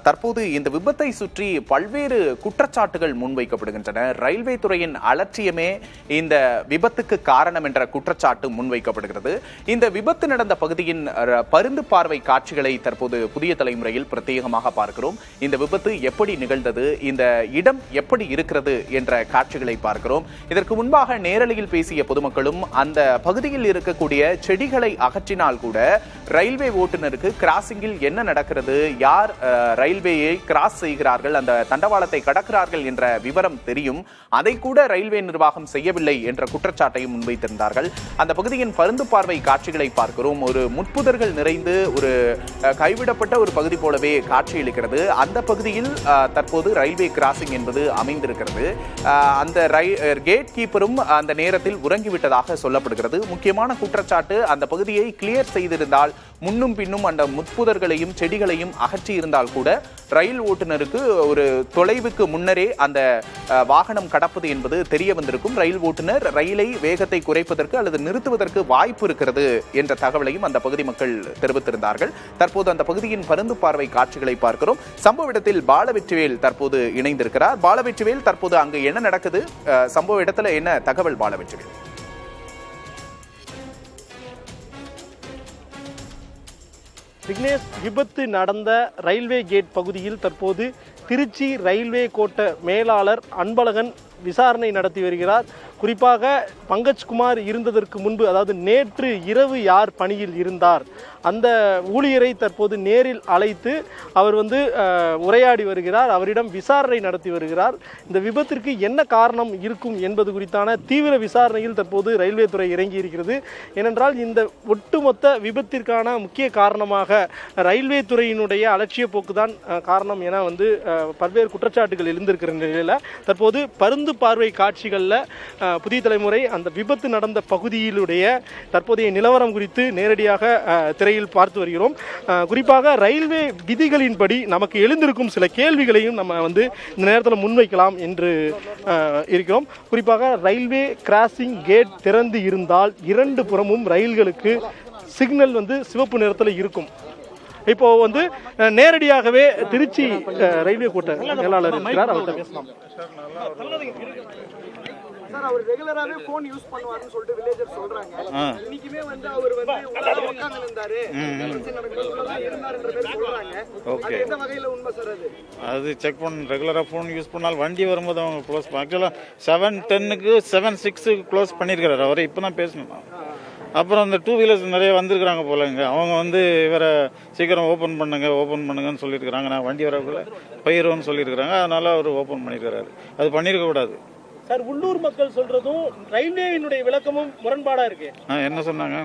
தற்போது இந்த விபத்தை சுற்றி பல்வேறு குற்றச்சாட்டுகள் முன்வைக்கப்படுகின்றன. ரயில்வே துறையின் அலட்சியமே இந்த விபத்துக்கு காரணம் என்ற குற்றச்சாட்டு முன்வைக்கப்படுகிறது. இந்த விபத்து நடந்த பகுதியின் பருந்து பார்வை காட்சிகளை தற்போது புதிய தலைமுறையில் பிரத்யேகமாக பார்க்கிறோம். இந்த விபத்து எப்படி நிகழ்ந்தது, இந்த இடம் எப்படி இருக்கிறது என்ற காட்சிகளை பார்க்கிறோம். இதற்கு முன்பாக நேரலையில் பேசிய பொதுமக்களும் அந்த பகுதியில் இருக்கக்கூடிய செடிகளை அகற்றினால் கூட ரயில்வே ஓட்டுநருக்கு கிராசிங்கில் என்ன நடக்கிறது, யார் ரயில்வேயை கிராஸ் செய்கிறார்கள், அந்த தண்டவாளத்தை கடக்கிறார்கள் என்ற விவரம் தெரியும், அதை கூட ரயில்வே நிர்வாகம் செய்யவில்லை என்ற குற்றச்சாட்டையும் முன்வைத்திருந்தார்கள். அந்த பகுதியின் பருந்து பார்வை காட்சிகளை பார்க்கிறோம். ஒரு முட்புதர்கள் நிறைந்து ஒரு கைவிடப்பட்ட ஒரு பகுதி போலவே காட்சியளிக்கிறது. அந்த பகுதியில் தற்போது ரயில்வே கிராசிங் என்பது அமைந்திருக்கிறது. அந்த கேட் கீப்பரும் அந்த நேரத்தில் உறங்கிவிட்டதாக சொல்லப்படுகிறது. முக்கியமான குற்றச்சாட்டு, அந்த பகுதியை கிளியர் செய்திருந்தால், முன்னும் பின்னும் அந்த முட்புதர்களையும் செடிகளையும் அகற்றி இருந்தால் கூட ரயில் ஓட்டுநருக்கு ஒரு தொலைவுக்கு முன்னரே அந்த வாகனம் கடப்பது என்பது தெரிய வந்திருக்கும். ரயில் ஓட்டுநர் ரயிலை வேகத்தை குறைப்பதற்கு அல்லது நிறுத்துவதற்கு வாய்ப்பு இருக்கிறது என்ற தகவலையும் அந்த பகுதி மக்கள் தெரிவித்திருந்தார்கள். தற்போது அந்த பகுதியின் பருந்து பார்வை காட்சிகளை பார்க்கிறோம். சம்பவ இடத்தில் பாலவெற்றிவேல் தற்போது இணைந்திருக்கிறார். பாலவெற்றிவேல், தற்போது அங்கு என்ன நடக்குது, சம்பவ இடத்துல என்ன தகவல் பாலவெற்றிவேல்? விக்னேஷ், விபத்து நடந்த ரயில்வே கேட் பகுதியில் தற்போது திருச்சி ரயில்வே கோட்ட மேலாளர் அன்பழகன் விசாரணை நடத்தி வருகிறார். குறிப்பாக பங்கஜ்குமார் இருந்ததற்கு முன்பு, அதாவது நேற்று இரவு யார் பணியில் இருந்தார், அந்த ஊழியரை தற்போது நேரில் அழைத்து அவர் உரையாடி வருகிறார். அவரிடம் விசாரணை நடத்தி வருகிறார். இந்த விபத்திற்கு என்ன காரணம் இருக்கும் என்பது குறித்தான தீவிர விசாரணையில் தற்போது ரயில்வே துறை இறங்கி இருக்கிறது. ஏனென்றால் இந்த ஒட்டுமொத்த விபத்திற்கான முக்கிய காரணமாக ரயில்வே துறையினுடைய அலட்சிய போக்குதான் காரணம் என பல்வேறு குற்றச்சாட்டுகள் எழுந்திருக்கிற நிலையில் தற்போது பருந்து பார்வை காட்சிகளில் புதிய தலைமுறை அந்த விபத்து நடந்த பகுதியிலுடைய தற்போதைய நிலவரம் குறித்து நேரடியாக திரையில் பார்த்து வருகிறோம். குறிப்பாக ரயில்வே விதிகளின்படி நமக்கு எழுந்திருக்கும் சில கேள்விகளையும் நம்ம இந்த நேரத்தில் முன்வைக்கலாம் என்று இருக்கிறோம். குறிப்பாக ரயில்வே கிராசிங் கேட் திறந்து இருந்தால் இரண்டு புறமும் ரயில்களுக்கு சிக்னல் சிவப்பு நிறத்தில் இருக்கும். இப்போ நேரடியாகவே திருச்சி ரயில்வே கோட்ட மேலாளர் இருக்கிறார், அவர்கிட்ட பேசலாம். சார், அவர் ரெகுலராவே போன் யூஸ் பண்ணுவாருன்னு சொல்லிட்டு வில்லேஜர் சொல்றாங்க. இன்னைக்குமே அவர் உட்கார்ந்து இருந்தாரு, இருந்தாருன்ற பேர் சொல்றாங்க. அது எந்த வகையில உண்மை சார்? அது செக் பண்ண. ரெகுலரா போன் யூஸ் பண்ணால் வண்டி வரும்போது அவங்க க்ளோஸ் பண்ண. ஆக்சுவலா 7:10க்கு 7:06 க்ளோஸ் பண்ணியிருக்கிறாரு. அவரை இப்பதான் பேசணும். அப்புறம் அந்த 2 வீலர்ஸ் நிறைய வந்திருக்கிறாங்க போலங்க. அவங்க இவரை சீக்கிரம் ஓப்பன் பண்ணுங்கன்னு சொல்லியிருக்கிறாங்க. நான் வண்டி வரக்குள்ள போயிடுவோன்னு சொல்லியிருக்கிறாங்க. அதனால அவர் ஓப்பன் பண்ணியிருக்கிறாரு. அது பண்ணியிருக்க கூடாது சார். உள்ளூர் மக்கள் சொல்றதும் ரயில்வேவினுடைய விளக்கமும் முரண்பாடா இருக்கு. என்ன சொன்னாங்க?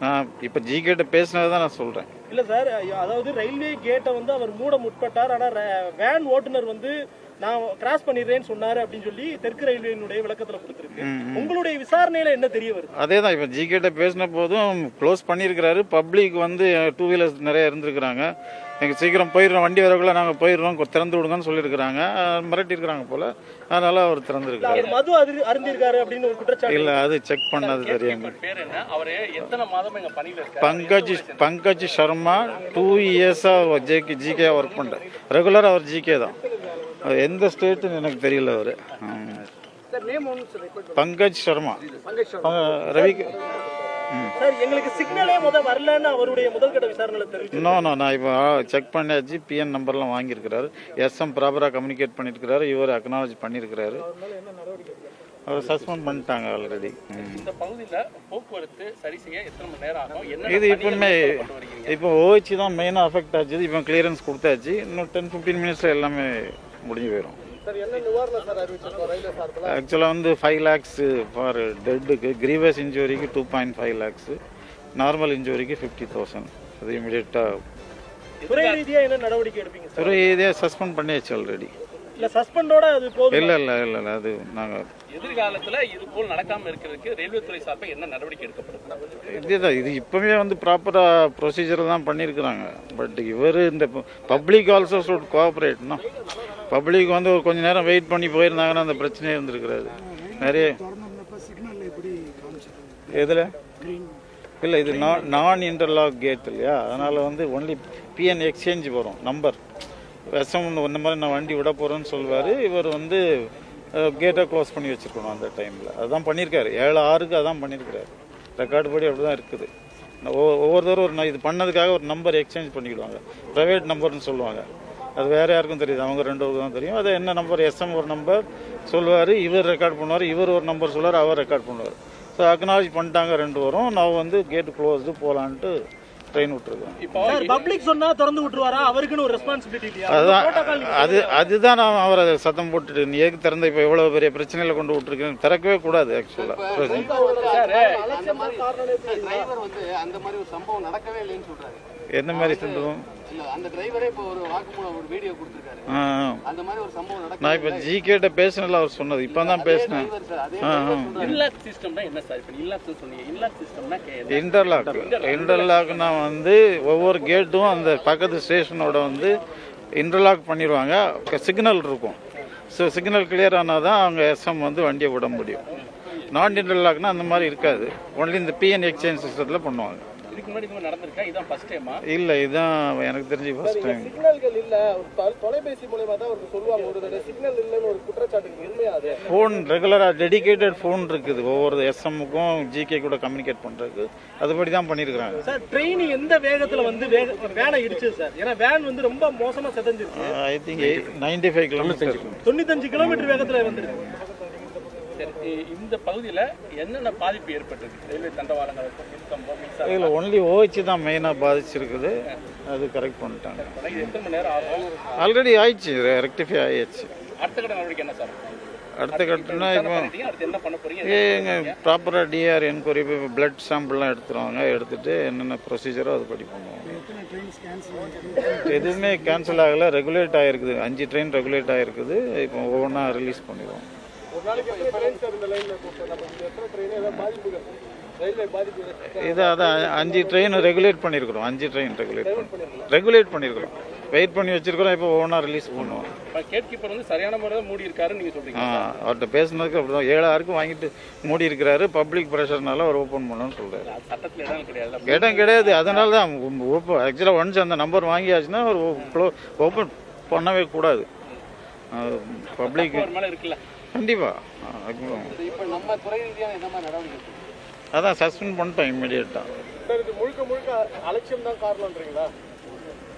நான் இப்ப ஜி கேட்ட பேசினதான் நான் சொல்றேன். இல்ல சார், அதாவது ரயில்வே கேட்டை அவர் மூட முற்பட்டார். ஆனா வேன் ஓட்டுநர் நான் கிராஸ் பண்ணிடுறேன்னு சொன்னாரு அப்படின்னு சொல்லி தெற்கு ரயில்வேனுடைய விளக்கத்துல கொடுத்திருக்கு. உங்களுடைய விசாரணையில என்ன தெரிய வருது? அதேதான் இப்ப ஜி கேட்ட பேசின போதும் க்ளோஸ் பண்ணிருக்கிறாரு. பப்ளிக் 2 வீலர்ஸ் நிறைய இருந்திருக்கிறாங்க. எங்க சீக்கிரம் போயிடுறோம், வண்டி வரக்குள்ள நாங்க போயிடுறோம், திறந்து விடுங்கன்னு சொல்லியிருக்கிறாங்க. மிரட்டி இருக்கிறாங்க போல. அதனால அவர் திறந்திருக்காரு. மது அருந்திருக்காரு அப்படின்னு ஒரு குற்றச்சாட்டு. இல்ல, அது செக் பண்ணது தெரியும். பங்கஜ் சர்மா 2 இயர்ஸா ஜிகே ஒர்க் பண்றாரு. ரெகுலரா அவர் ஜிகே தான். எந்த ஸ்டேட்னு எனக்கு தெரியல. அவரு பங்கஜ் சர்மா ரவி. எங்களுக்கு சிக்னலே வரலன்னு அவருடைய முதல்கட்ட விசாரணையில தெரிவிச்சாரு. நான் இப்போ செக் பண்ணியாச்சு. பிஎன் நம்பர்லாம் வாங்கியிருக்கிறாரு. எஸ்எம் ப்ராப்பரா கம்யூனிகேட் பண்ணியிருக்கிறாரு. இவர் அக்னாலஜ் பண்ணியிருக்கிறாரு. அவர் சஸ்பெண்ட் பண்ணிட்டாங்க ஆல்ரெடி. இந்த பகுதியில போக்குவரத்து சரி செய்ய எத்தனை மணி நேரம் ஆகும்? இது இப்போ ஓஹெச் தான் மெயினாக அஃபெக்ட் ஆச்சு. இப்போ கிளியரன்ஸ் கொடுத்தாச்சு. இன்னும் 10-15 மினிட்ஸ்ல எல்லாமே முடிஞ்சு போயிடும். ஆக்சுவலாக 5 lakhs for டெட்டுக்கு, grievous இன்ஜுரிக்கு 2.5 lakhs, normal இன்ஜுரிக்கு 50,000. அது இமீடியட்டாக துறை ரீதியா என்ன நடவடிக்கை எடுப்பீங்க? துறை ரீதியாக சஸ்பெண்ட் பண்ணியாச்சு ஆல்ரெடி. இல்ல சஸ்பெண்டோட அது போதும். இல்ல அது நாங்க எதிர்காலத்துல இது போல் நடக்காம இருக்கிறதுக்கு ரயில்வே துறை சார்பா என்ன நடவடிக்கை எடுக்கப்படும்? இதுதான், இது இப்பவே ப்ராப்பரா ப்ரொசீஜர் தான் பண்ணிருக்காங்க. பட் இவர் இந்த பப்ளிக் ஆல்சோ ஷுட் கோஆபரேட்னா. பப்ளிக் கொஞ்ச நேரம் வெயிட் பண்ணி போயிருந்தாங்கன்னா அந்த பிரச்சனையே இருந்திருக்கிறாரு. நிறைய எதுல இல்லை இது நான் இன்டர்லாக் கேட் இல்லையா, அதனால் வந்து ஒன்லி பிஎன் எக்ஸ்சேஞ்ச் வரும் நம்பர். எஸ்எம் இந்த மாதிரி நான் வண்டி விட போகிறேன்னு சொல்லுவார், இவர் வந்து கேட்டை க்ளோஸ் பண்ணி வச்சுருக்கணும் அந்த டைமில். அதுதான் பண்ணியிருக்காரு, 7/6க்கு அதான் பண்ணியிருக்காரு. ரெக்கார்டு படி அப்படி தான் இருக்குது. ஒவ்வொருத்தரும் ஒரு இது பண்ணதுக்காக ஒரு நம்பர் எக்ஸ்சேஞ்ச் பண்ணிக்கிடுவாங்க, ப்ரைவேட் நம்பர்னு சொல்லுவாங்க. அது வேறு யாருக்கும் தெரியுது, அவங்க 2 பேருக்கு தான் தெரியும். அது என்ன நம்பர், எஸ்எம் ஒரு நம்பர் சொல்லுவார், இவர் ரெக்கார்ட் பண்ணுவார், இவர் ஒரு நம்பர் சொல்லுவார், அவர் ரெக்கார்ட் பண்ணுவார். ஸோ அக்னாலஜ் பண்ணிட்டாங்க 2 பேரும். நான் வந்து கேட்டு க்ளோஸ்டு போகலான்ட்டு ட்ரெயின் விட்டுருக்கேன். சார் பப்ளிக் சொன்னா திறந்து விட்டுருவாரா, அவருக்குன்னு ஒரு ரெஸ்பான்சிபிலிட்டி இல்லையா? அதுதான் நான் அவரை சத்தம் போட்டுட்டு, நீ எதுக்கு திறந்த, இப்போ எவ்வளோ பெரிய பிரச்சனையில் கொண்டு விட்டுருக்கேன், திறக்கவே கூடாது ஆக்சுவலாக. அந்த மாதிரி ஒரு சம்பவம் நடக்கவே இல்லைன்னு சொல்றாரு. எந்த மாதிரி சம்பவம்? அந்த டிரைவரே இப்போ ஒரு வாக்குமூலம் ஒரு வீடியோ கொடுத்திருக்காரு. அந்த மாதிரி ஒரு சம்பவம் நடக்க. நான் இப்போ ஜிகேட்ட பேசினல அவர் சொன்னது, இப்போ தான் பேசினேன். இன்லாக் சிஸ்டம்னா என்ன சார்? இப்போ இன்லாக் சொன்னீங்க, இன்லாக் சிஸ்டம்னா இன்டர்லாக்னா வந்து ஒவ்வொரு கேட்டும் அந்த பக்கத்து ஸ்டேஷனோட வந்து இன்டர்லாக் பண்ணிடுவாங்க. சிக்னல் இருக்கும். ஸோ சிக்னல் கிளியர் ஆனால் தான் அவங்க எஸ்எம் வந்து வண்டியை விட முடியும். நான் இன்டர்லாக்னா அந்த மாதிரி இருக்காது, ஒன்லி இந்த பிஎன் எக்ஸ்சேஞ்ச் சிஸ்டத்தில் பண்ணுவாங்க. இதுக்கு முன்னாடி இது நடந்திருக்கா? இதான் ஃபர்ஸ்ட் டைமா? இல்லை, இதுதான் எனக்கு தெரிஞ்சு ஃபர்ஸ்ட் டைம். சிக்னல்கள் இல்ல, தொலைபேசி மூலமா தான் அவருக்கு சொல்லுவாங்க. ஒரு தடவை சிக்னல் இல்லைன்னு ஒரு குற்றச்சாட்டு உண்மையா? அது ஃபோன் ரெகுலராக டெடிகேட்டட் ஃபோன் இருக்குது ஒவ்வொரு எஸ்எம்முக்கும் ஜிகே கூட கம்யூனிகேட் பண்ணுறதுக்கு. அதுபடி தான் பண்ணியிருக்கிறாங்க. சார் ட்ரெயின் எந்த வேகத்தில் வந்து வேனை இடிச்சது சார்? ஏன்னா வேன் வந்து ரொம்ப மோசமாக செதஞ்சிருக்கு. ஐ திங்க் 95 கிலோமீட்டர் 95 கிலோமீட்டர் வேகத்தில் வந்துருக்கு. இந்த பகுதியில் என்னென்ன பாதிப்பு ஏற்பட்டிருக்கு? ரயில்வே தண்டவாளங்கள், இதில் ஒன்லி ஓஹெச் தான் மெயினாக பாதிச்சிருக்குது. அது கரெக்ட் பண்ணிட்டாங்க. எத்தனை மணி நேரம் ஆகும்? ஆல்ரெடி ஆயிடுச்சு, ரெக்டிஃபை ஆயிடுச்சு. அடுத்த கட்ட நடவடிக்கை என்ன சார்? அடுத்த கட்டம்னா இப்போ அடுத்து என்ன பண்ண போறீங்க? எங்கள் ப்ராப்பராக டிஆர் என்கொயரி பிளட் சாம்பிள்லாம் எடுத்துருவாங்க. எடுத்துட்டு என்னென்ன ப்ரொசீஜரோ அது படி பண்ணுவாங்க. எதுவுமே கேன்சல் ஆகலை, ரெகுலேட் ஆகிருக்குது. 5 ட்ரெயின் ரெகுலேட் ஆகிருக்குது. இப்போ ஒவ்வொன்றா ரிலீஸ் பண்ணிடுவோம். ஒரு நாளைக்கு எத்தனை ட்ரெயின் சார் இந்த லைன்ல நமக்கு எத்தனை ட்ரெயின் ஏதாவது பாதிப்புகள், ரயில்வே பாதிப்பு? இது அதான் 5 ட்ரெயின் ரெகுலேட் பண்ணியிருக்கிறோம். 5 ட்ரெயின் ரெகுலேட் பண்ணியிருக்கிறோம். வெயிட் பண்ணி வச்சிருக்கிறோம். இப்போ ஒவ்வொன்றா ரிலீஸ் பண்ணுவோம். கேட் கீப்பர் வந்து சரியான முறையில் மூடி இருக்காருன்னு நீங்க சொல்றீங்க. அவர்கிட்ட பேசுனதுக்கு அப்படிதான் 7/6க்கு வாங்கிட்டு மூடி இருக்கிறாரு. பப்ளிக் ப்ரெஷர்னால அவர் ஓப்பன் பண்ணணும்னு சொல்றாரு. சட்டத்தில் இடம் கிடையாது. இடம் கிடையாது, அதனால தான் ஆக்சுவலாக ஒன்ஸ் அந்த நம்பர் வாங்கியாச்சுன்னா அவர் ஓப்பன் பண்ணவே கூடாது. பப்ளிக் மேலே இருக்குல்ல, கண்டிப்பா. இப்போ நம்ம துறை ரீதியாக என்ன மாதிரி நடவடிக்கை? அதான் சஸ்பெண்ட் பண்ணிட்டோம் இம்மிடியேட்டாக. சார் இது முழுக்க அலட்சியம் தான் காரணம்ன்றீங்களா?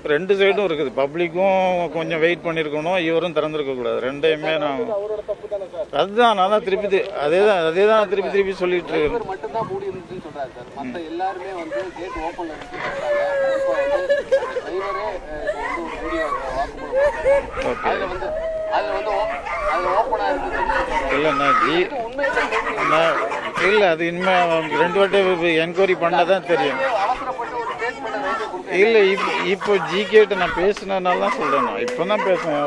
2 சைடும் இருக்குது. பப்ளிக்கும் கொஞ்சம் வெயிட் பண்ணியிருக்கணும், இவரும் திறந்துருக்க கூடாது. ரெண்டையுமே நான் அவரோட தப்பு தானே சார்? அதுதான் நான் தான் திருப்பி அதேதான் திருப்பி சொல்லிட்டு இருக்கேன். டிரைவர் மட்டும் தான் மூடி இருந்துச்சுன்னு சொல்றாரு சார். மற்ற எல்லாருமே வந்து கேட் ஓப்பன்ல இருக்கு சொல்றாங்க. இப்போ வந்து டிரைவரே வந்து ஒரு வீடியோ வாக்குமூலம் ஓகே. அதுல ஓப்பனா இருக்கு. இல்லைண்ணா இல்லை, அது இனிமேல் 2 வாட்டி என்கொயரி பண்ணால் தான் தெரியும். அவசரப்பட்டு ஒரு ஸ்டேட்மெண்ட் ரயில்வே கொடுக்க. இல்லை, இப்போ ஜிகேட்ட நான் பேசினதுனால தான் சொல்கிறேன். நான் இப்போ தான் பேசுவேன்.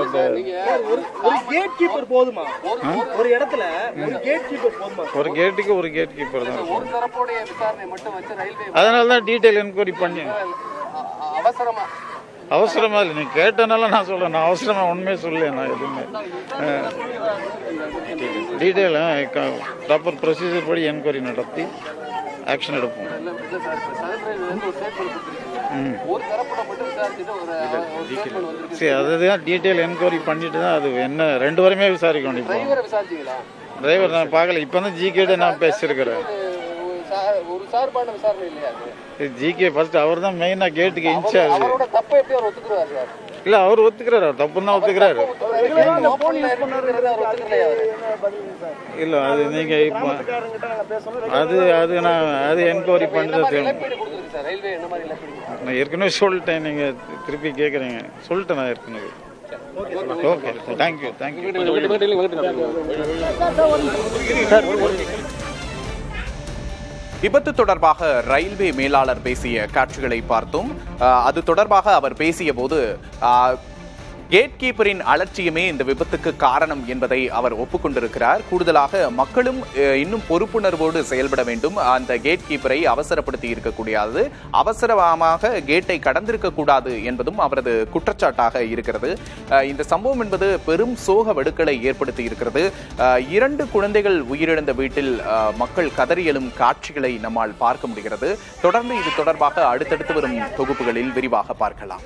ஒரு கேட் கீப்பர் போதுமா? ஒரு இடத்துல ஒரு கேட் கீப்பர் போதுமா? ஒரு கேட்டுக்கு ஒரு கேட் கீப்பர் தான். ஒரு தரப்புடைய விசாரணை மட்டும் வச்சு ரயில்வே அதனால தான் டீட்டெயில் என்கொயரி பண்ணி அவசரமா இல்லை. நீங்கள் கேட்டனால நான் சொல்கிறேன். நான் அவசரமாக உண்மையே சொல்லலை. நான் எதுவுமே டீட்டெயிலாக ப்ராப்பர் ப்ரொசீஜர் படி என்கொயரி நடத்தி ஆக்ஷன் எடுப்போம். ஒரு தரப்புல மட்டும் விசாரிச்சுட்டு ஒரு சரி, அதுதான் டீட்டெயில் என்கொயரி பண்ணிட்டு தான் அது என்ன 2 பேருமே விசாரிக்கணும். இப்போ டிரைவரை விசாரிச்சிங்களா? டிரைவர் நான் பார்க்கல. இப்போ தான் ஜிகேட்ட நான் பேசியிருக்கிறேன். ஒரு சார்பான விசாரணை இல்லையா? ஜிகே ஃபர்ஸ்ட் அவர் தான் மெயினாக கேட்டுக்கு இன்சார்ஜ். அவரோட தப்பை எப்படி அவர் ஒத்துக்குறாரு சார்? இல்லை, அவர் ஒத்துக்கிறாரு. அவர் தப்புன்னு தான் ஒத்துக்கிறாரு. இல்லை, அது நீங்கள் இப்போ அது என்கொயரி பண்ணுறது நான் ஏற்கனவே சொல்லிட்டேன். நீங்கள் திருப்பி கேட்குறீங்க. சொல்லிட்டேன் நான் ஏற்கனவே. Okay, thank you. விபத்து தொடர்பாக ரயில்வே மேலாளர் பேசிய காட்சிகளை பார்த்தோம். அது தொடர்பாக அவர் பேசிய போது கேட் கீப்பரின் அலட்சியமே இந்த விபத்துக்கு காரணம் என்பதை அவர் ஒப்புக்கொண்டிருக்கிறார். கூடுதலாக மக்களும் இன்னும் பொறுப்புணர்வோடு செயல்பட வேண்டும். அந்த கேட் கீப்பரை அவசரப்படுத்தி இருக்கக்கூடாது, அவசரமாக கேட்டை கடந்திருக்க கூடாது என்பதும் அவரது குற்றச்சாட்டாக இருக்கிறது. இந்த சம்பவம் என்பது பெரும் சோக வடுக்களை ஏற்படுத்தி இருக்கிறது. 2 குழந்தைகள் உயிரிழந்த வீட்டில் மக்கள் கதறி எழும் காட்சிகளை நம்மால் பார்க்க முடிகிறது. தொடர்ந்து இது தொடர்பாக அடுத்தடுத்து வரும் தொகுப்புகளில் விரிவாக பார்க்கலாம்.